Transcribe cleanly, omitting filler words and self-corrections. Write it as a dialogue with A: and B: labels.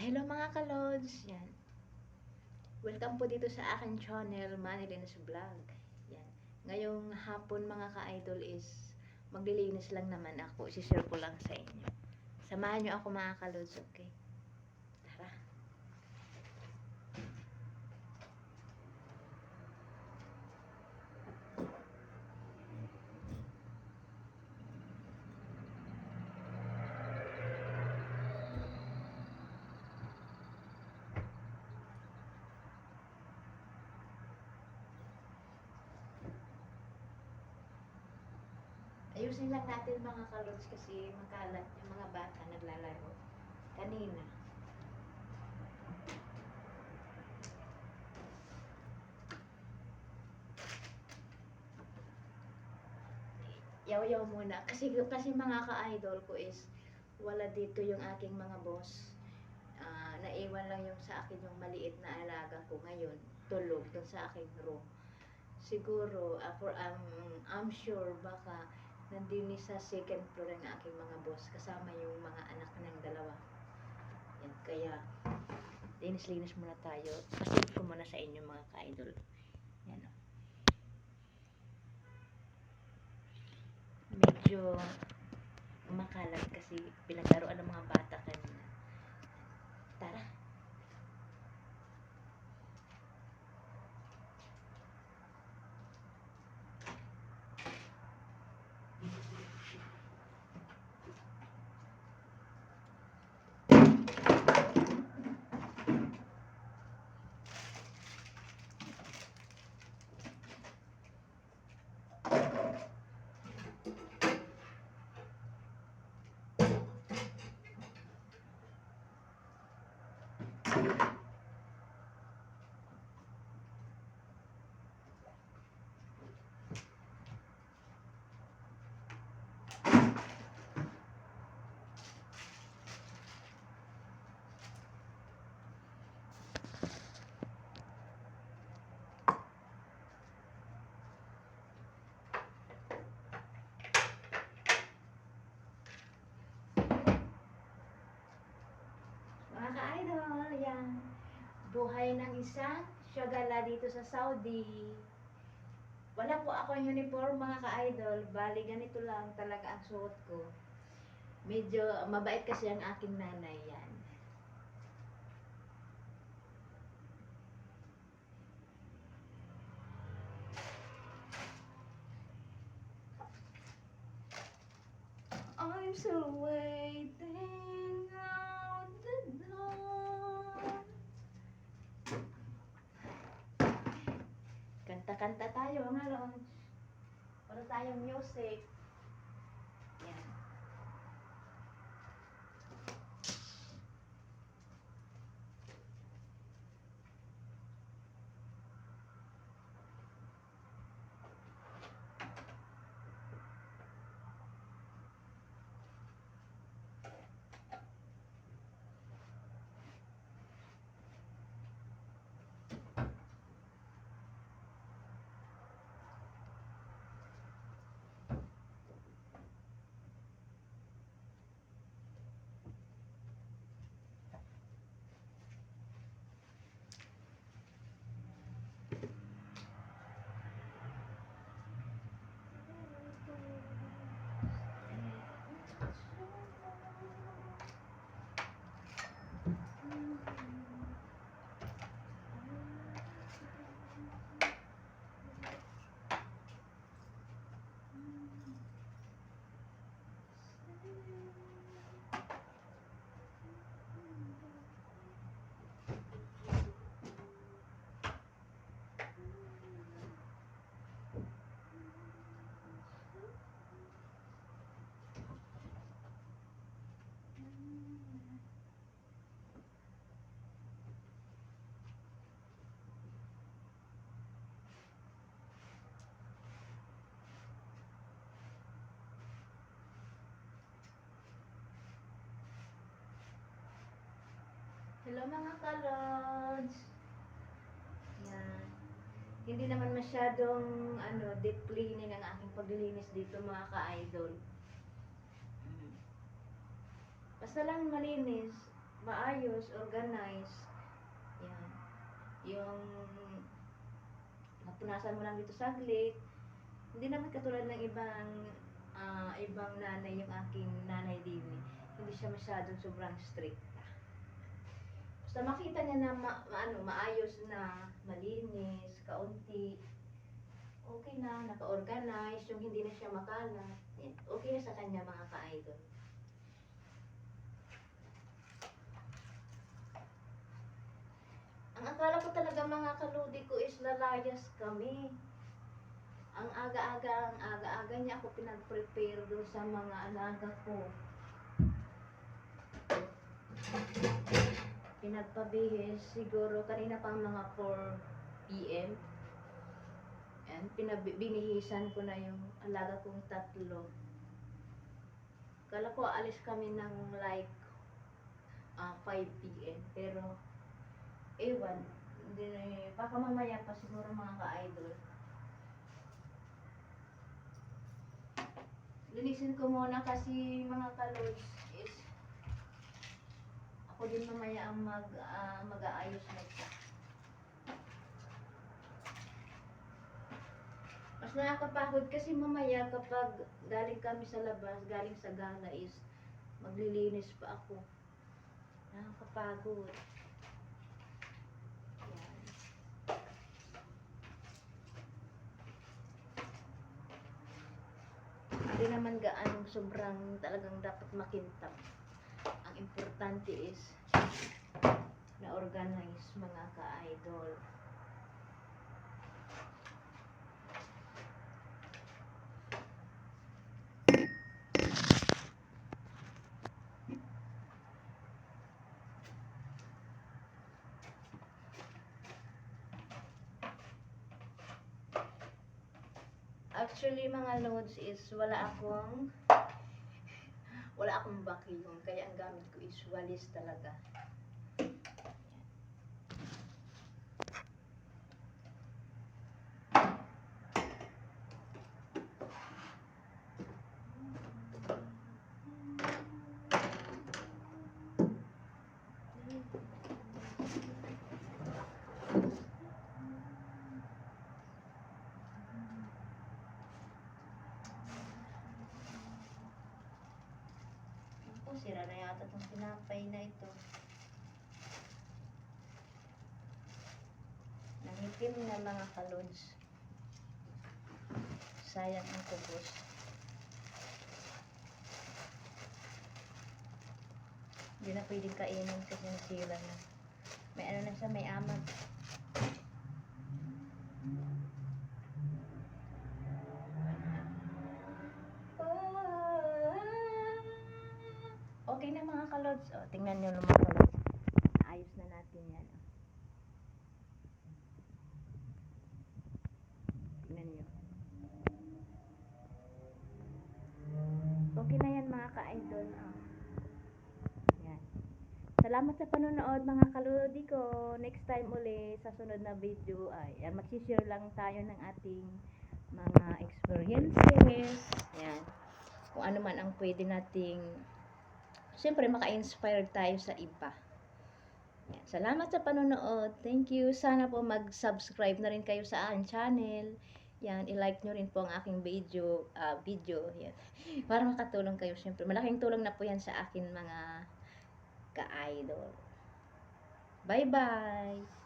A: Hello mga kalods, yan. Welcome po dito sa aking channel, Manilyn's Vlog. Yan. Ngayong hapon mga ka-idol is maglilinis lang naman ako. Isishare ko lang sa inyo. Samahan nyo ako mga kalods, okay? Tara. Ayusin lang natin mga kalods kasi makalat yung mga bata naglalaro. Kanina. Yaw-yaw muna. Kasi mga ka-idol ko is wala dito yung aking mga boss. Naiwan lang yung sa akin yung maliit na alaga ko ngayon. Tulog dun sa aking room. Siguro, I'm sure baka nandini sa second floor ng aking mga boss kasama yung mga anak ng dalawa. Yan, kaya linis-linis muna tayo. Pasid ko muna sa inyo mga ka-idol. Yan o. Medyo makalat kasi pinaglaruan ng mga bata kanina. Tara. Mga ka-idol, yan. Buhay ng isang syagala dito sa Saudi. Wala po akong uniform mga ka-idol. Bali, ganito lang talaga ang suot ko. Medyo mabait kasi ang aking nanay yan. I'm still waiting out the door. Kanta-kanta tayo ngayon. Wala tayong music. Yan. Hello mga kalods. Yan. Hindi naman masyadong deep cleaning ang aking paglilinis dito mga ka-idol. Basta lang malinis. maayos, organized. Yan. Yung napunasan mo lang dito saglit. Hindi naman katulad ng ibang nanay, yung aking nanay din. Hindi siya masyadong sobrang strict. Basta makita niya na maayos na, malinis, kaunti, okay na, naka-organize, yung hindi na siya makalat. Okay na sa kanya mga ka-idol. Ang akala ko talaga mga kaludi ko is lalayas kami. Ang aga-aga niya ako pinag-prepare doon sa mga alaga ko. Pinagpabihis siguro kanina pang mga 4 PM. And binihisan ko na yung alaga kong 3. Kala ko alis kami ng like 5 PM. Pero ewan, hindi na baka mamaya pa siguro mga ka-idol. Linisin ko muna kasi mga ka-lods is ako din mamaya ang mag-aayos nito. Mas nakakapagod kasi mamaya kapag galing kami sa labas, galing sa gala is maglilinis pa ako. Nakakapagod. Yan. Hindi naman gaanong sobrang talagang dapat makintab. Ang importante is na-organize mga ka-idol. Actually mga loads is wala akong vacuum, kaya ang gamit ko is walis talaga. Sira na yata itong tinapay na ito. Nangitim na mga kalods. Sayang ang kubos. Hindi na pwedeng kainin kasi nasira na. May ano na siya, may amag. Okay na mga kalods. O, tingnan nyo mga kalods. Ayos na natin yan. Tingnan nyo. Okay na yan mga ka-idol. Yan. Salamat sa panonood mga kalodi ko. Next time uli sa sunod na video ay magsishare lang tayo ng ating mga experiences. Yan. Kung ano man ang pwede nating siyempre maka-inspire tayo sa iba. Yan. Salamat sa panonood. Thank you. Sana po mag-subscribe na rin kayo sa aking channel. Yan, i-like nyo rin po ang aking video. Yan. Para makatulong kayo siyempre. Malaking tulong na po yan sa akin mga ka-idol. Bye-bye!